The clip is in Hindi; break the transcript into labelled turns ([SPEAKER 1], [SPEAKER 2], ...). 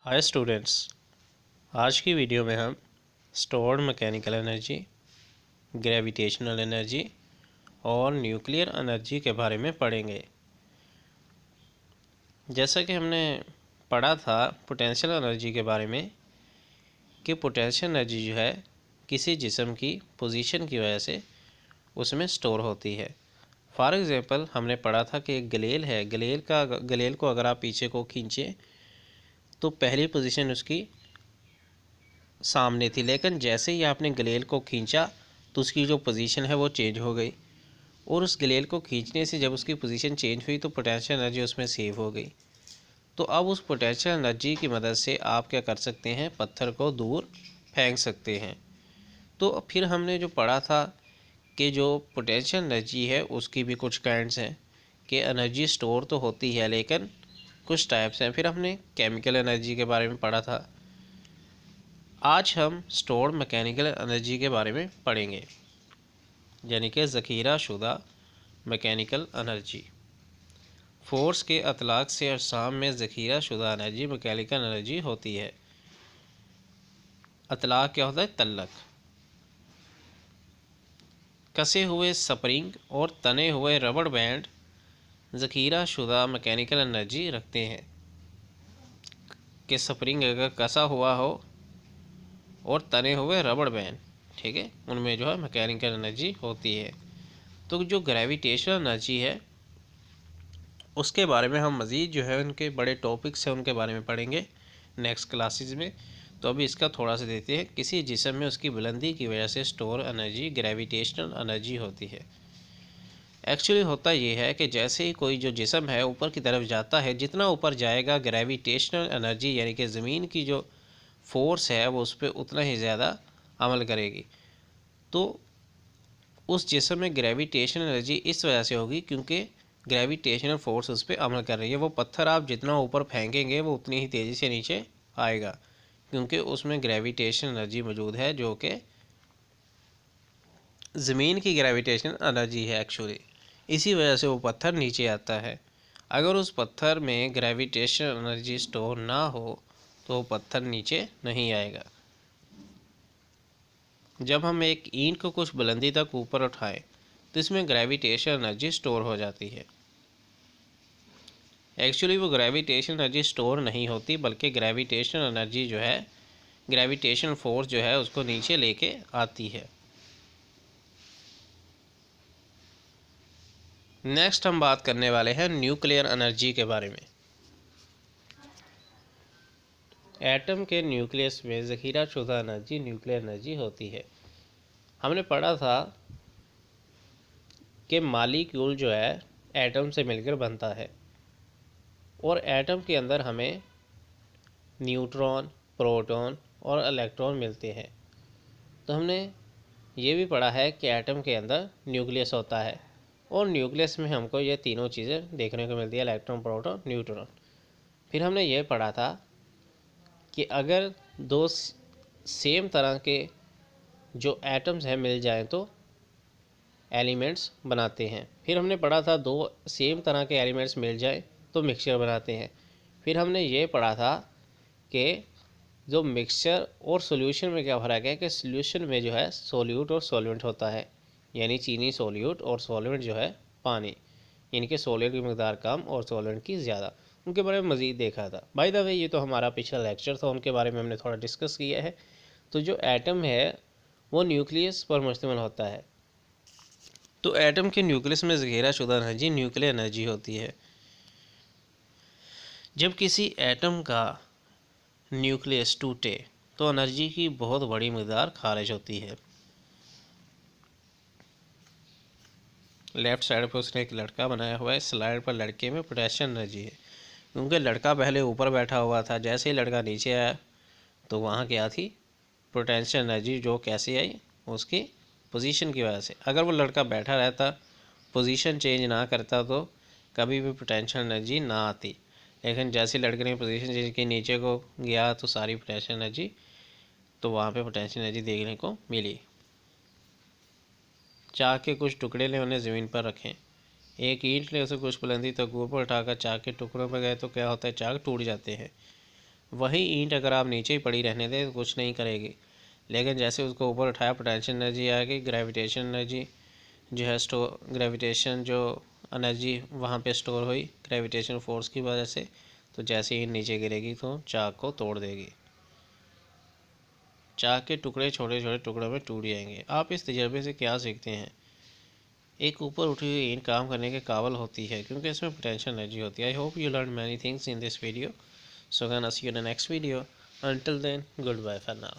[SPEAKER 1] हाय स्टूडेंट्स, आज की वीडियो में हम stored mechanical energy, gravitational energy और न्यूक्लियर एनर्जी के बारे में पढ़ेंगे। जैसा कि हमने पढ़ा था पोटेंशियल एनर्जी के बारे में कि पोटेंशियल एनर्जी जो है किसी जिस्म की पोजीशन की वजह से उसमें स्टोर होती है। फॉर एग्ज़ाम्पल हमने पढ़ा था कि एक गलेल है, गलेल को अगर आप पीछे को खींचें तो पहली पोजीशन उसकी सामने थी, लेकिन जैसे ही आपने गलेल को खींचा तो उसकी जो पोजीशन है वो चेंज हो गई, और उस गलेल को खींचने से जब उसकी पोजीशन चेंज हुई तो पोटेंशियल एनर्जी उसमें सेव हो गई। तो अब उस पोटेंशियल एनर्जी की मदद से आप क्या कर सकते हैं, पत्थर को दूर फेंक सकते हैं। तो फिर हमने जो पढ़ा था कि जो पोटेंशियल एनर्जी है उसकी भी कुछ काइंड्स हैं कि एनर्जी स्टोर तो होती है लेकिन कुछ टाइप्स हैं। फिर हमने केमिकल एनर्जी के बारे में पढ़ा था। आज हम स्टोर्ड मैकेनिकल एनर्जी के बारे में पढ़ेंगे, यानी कि ज़ख़ीरा शुदा मैकेनिकल एनर्जी। फोर्स के अतलाक़ से अजसाम में ज़ख़ीरा शुदा एनर्जी मैकेनिकल एनर्जी होती है। अतलाक़ क्या होता है? तल्लक। कसे हुए स्प्रिंग और तने हुए रबड़ बैंड ज़ख़ीरा शुदा मैकेनिकल एनर्जी रखते हैं। कि स्प्रिंग अगर कसा हुआ हो और तने हुए रबड़ बैंड, ठीक है, उनमें जो है मैकेनिकल एनर्जी होती है। तो जो ग्रेविटेशनल एनर्जी है उसके बारे में हम मज़ीद जो है उनके बड़े टॉपिक्स हैं उनके बारे में पढ़ेंगे नेक्स्ट क्लासेस में। तो अभी इसका थोड़ा सा देते हैं। किसी जिस्म में उसकी बुलंदी की वजह से स्टोर एनर्जी ग्रेविटेशनल एनर्जी होती है। एक्चुअली होता ये है कि जैसे ही कोई जो जिस्म है ऊपर की तरफ जाता है, जितना ऊपर जाएगा ग्रेविटेशनल एनर्जी यानी कि ज़मीन की जो फोर्स है वो उस पर उतना ही ज़्यादा अमल करेगी। तो उस जिस्म में ग्रेविटेशनल एनर्जी इस वजह से होगी क्योंकि ग्रेविटेशनल फोर्स उस पर अमल कर रही है। वो पत्थर आप जितना ऊपर फेंकेंगे वो उतनी ही तेज़ी से नीचे आएगा क्योंकि उसमें ग्रेविटेशनल एनर्जी मौजूद है जो कि ज़मीन की ग्रेविटेशनल एनर्जी है एक्चुअली। इसी वजह से वो पत्थर नीचे आता है। अगर उस पत्थर में ग्रेविटेशनल एनर्जी स्टोर ना हो तो वो पत्थर नीचे नहीं आएगा। जब हम एक ईंट को कुछ बुलंदी तक ऊपर उठाएं तो इसमें ग्रेविटेशनल एनर्जी स्टोर हो जाती है। एक्चुअली वो ग्रेविटेशनल एनर्जी स्टोर नहीं होती, बल्कि ग्रेविटेशनल एनर्जी जो है, ग्रेविटेशनल फोर्स जो है उसको नीचे लेके आती है। नेक्स्ट हम बात करने वाले हैं न्यूक्लियर एनर्जी के बारे में। एटम के न्यूक्लियस में ज़ख़ीरा शुदा एनर्जी न्यूक्लियर एनर्जी होती है। हमने पढ़ा था कि मॉलिक्यूल जो है एटम से मिलकर बनता है और एटम के अंदर हमें न्यूट्रॉन, प्रोटॉन और इलेक्ट्रॉन मिलते हैं। तो हमने ये भी पढ़ा है कि एटम के अंदर न्यूक्लियस होता है और न्यूक्लियस में हमको ये तीनों चीज़ें देखने को मिलती है, इलेक्ट्रॉन, प्रोटॉन, न्यूट्रॉन। फिर हमने ये पढ़ा था कि अगर दो सेम तरह के जो एटम्स हैं मिल जाएं तो एलिमेंट्स बनाते हैं। फिर हमने पढ़ा था दो सेम तरह के एलिमेंट्स मिल जाएं तो मिक्सचर बनाते हैं। फिर हमने ये पढ़ा था कि जो मिक्सचर और सॉल्यूशन में क्या फ़र्क है कि सॉल्यूशन में जो है सोल्यूट और सॉल्वेंट होता है, यानी चीनी सोल्यूट और सॉल्वेंट जो है पानी, यानी कि सोल्यूट की मकदार कम और सॉल्वेंट की ज़्यादा। उनके बारे में मज़ीद देखा था। बाय द वे ये तो हमारा पिछला लेक्चर था, उनके बारे में हमने थोड़ा डिस्कस किया है। तो जो एटम है वो न्यूक्लियस पर मुश्तमिल होता है। तो एटम के न्यूक्लियस में ज़ख़ीरा शुदा एनर्जी न्यूक्लियर एनर्जी होती है। जब किसी एटम का न्यूक्लियस टूटे तो एनर्जी की बहुत बड़ी मकदार खारिज होती है। लेफ़्ट साइड पर उसने एक लड़का बनाया हुआ है। स्लाइड पर लड़के में पोटेंशियल एनर्जी है क्योंकि लड़का पहले ऊपर बैठा हुआ था, जैसे ही लड़का नीचे आया तो वहाँ क्या थी, पोटेंशियल एनर्जी, जो कैसे आई, उसकी पोजीशन की वजह से। अगर वो लड़का बैठा रहता, पोजीशन चेंज ना करता तो कभी भी पोटेंशियल एनर्जी ना आती। लेकिन जैसे लड़के ने पोजीशन चेंज की, नीचे को गया तो सारी पोटेंशियल एनर्जी, तो वहाँ पे पोटेंशियल एनर्जी देखने को मिली। चाक के कुछ टुकड़े ने उन्हें ज़मीन पर रखें। एक ईंट ने उसे कुछ बुलंदी तक ऊपर उठाकर चाक के टुकड़ों पर गए तो क्या होता है, चाक टूट जाते हैं। वही ईंट अगर आप नीचे ही पड़ी रहने दें तो कुछ नहीं करेगी, लेकिन जैसे उसको ऊपर उठाया पोटेंशियल एनर्जी आ गई, ग्रेविटेशन एनर्जी जो है ग्रेविटेशन जो एनर्जी वहाँ पे स्टोर हुई ग्रेविटेशन फोर्स की वजह से, तो जैसे ही नीचे गिरेगी तो चाक को तोड़ देगी। चाक के टुकड़े छोटे छोटे टुकड़ों में टूट जाएंगे। आप इस तजर्बे से क्या सीखते हैं? एक ऊपर उठी हुई ईंट काम करने के काबिल होती है क्योंकि इसमें पोटेंशियल एनर्जी होती है। I hope you learn many things in this video, so gonna see you in the next video. Until then, goodbye for now.